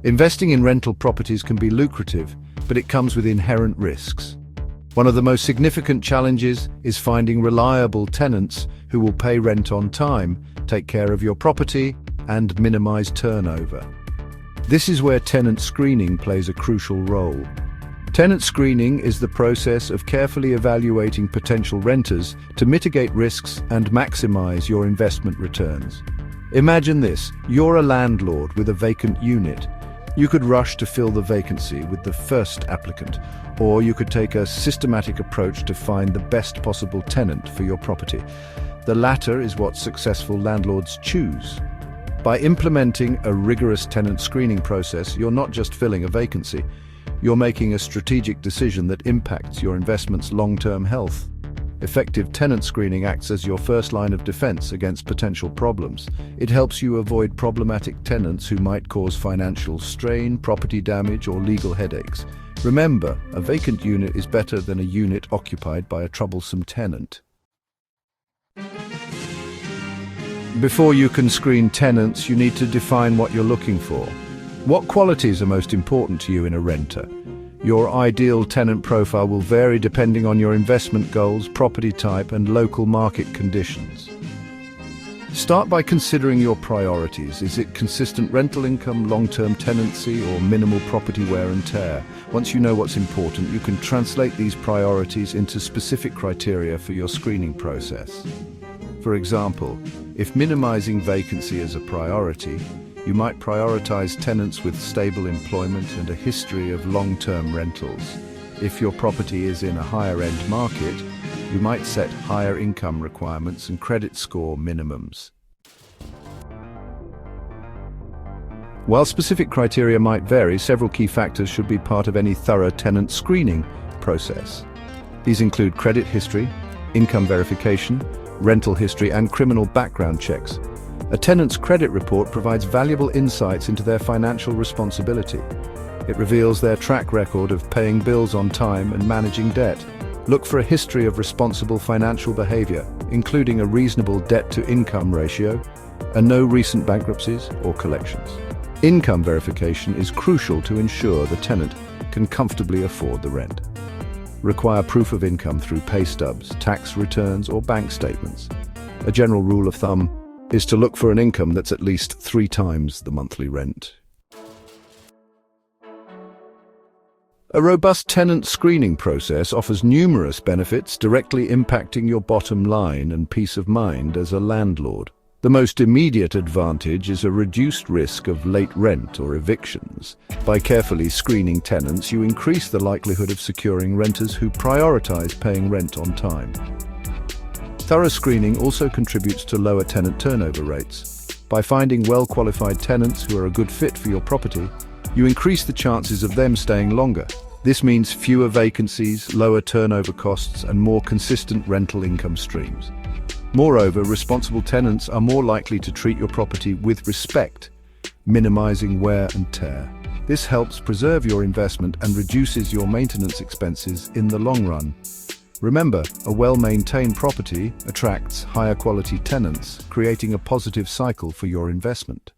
Investing in rental properties can be lucrative, but it comes with inherent risks. One of the most significant challenges is finding reliable tenants who will pay rent on time, take care of your property, and minimize turnover. This is where tenant screening plays a crucial role. Tenant screening is the process of carefully evaluating potential renters to mitigate risks and maximize your investment returns. Imagine this: you're a landlord with a vacant unit. You could rush to fill the vacancy with the first applicant, or you could take a systematic approach to find the best possible tenant for your property. The latter is what successful landlords choose. By implementing a rigorous tenant screening process, you're not just filling a vacancy, you're making a strategic decision that impacts your investment's long-term health. Effective tenant screening acts as your first line of defense against potential problems. It helps you avoid problematic tenants who might cause financial strain, property damage, or legal headaches. Remember, a vacant unit is better than a unit occupied by a troublesome tenant. Before you can screen tenants, you need to define what you're looking for. What qualities are most important to you in a renter? Your ideal tenant profile will vary depending on your investment goals, property type, and local market conditions. Start by considering your priorities. Is it consistent rental income, long-term tenancy, or minimal property wear and tear? Once you know what's important, you can translate these priorities into specific criteria for your screening process. For example, if minimizing vacancy is a priority, you might prioritize tenants with stable employment and a history of long-term rentals. If your property is in a higher-end market, you might set higher income requirements and credit score minimums. While specific criteria might vary, several key factors should be part of any thorough tenant screening process. These include credit history, income verification, rental history, and criminal background checks. A tenant's credit report provides valuable insights into their financial responsibility. It reveals their track record of paying bills on time and managing debt. Look for a history of responsible financial behavior, including a reasonable debt-to-income ratio and no recent bankruptcies or collections. Income verification is crucial to ensure the tenant can comfortably afford the rent. Require proof of income through pay stubs, tax returns, or bank statements. A general rule of thumb is to look for an income that's at least 3 times the monthly rent. A robust tenant screening process offers numerous benefits directly impacting your bottom line and peace of mind as a landlord. The most immediate advantage is a reduced risk of late rent or evictions. By carefully screening tenants, you increase the likelihood of securing renters who prioritize paying rent on time. Thorough screening also contributes to lower tenant turnover rates. By finding well-qualified tenants who are a good fit for your property, you increase the chances of them staying longer. This means fewer vacancies, lower turnover costs, and more consistent rental income streams. Moreover, responsible tenants are more likely to treat your property with respect, minimizing wear and tear. This helps preserve your investment and reduces your maintenance expenses in the long run. Remember, a well-maintained property attracts higher quality tenants, creating a positive cycle for your investment.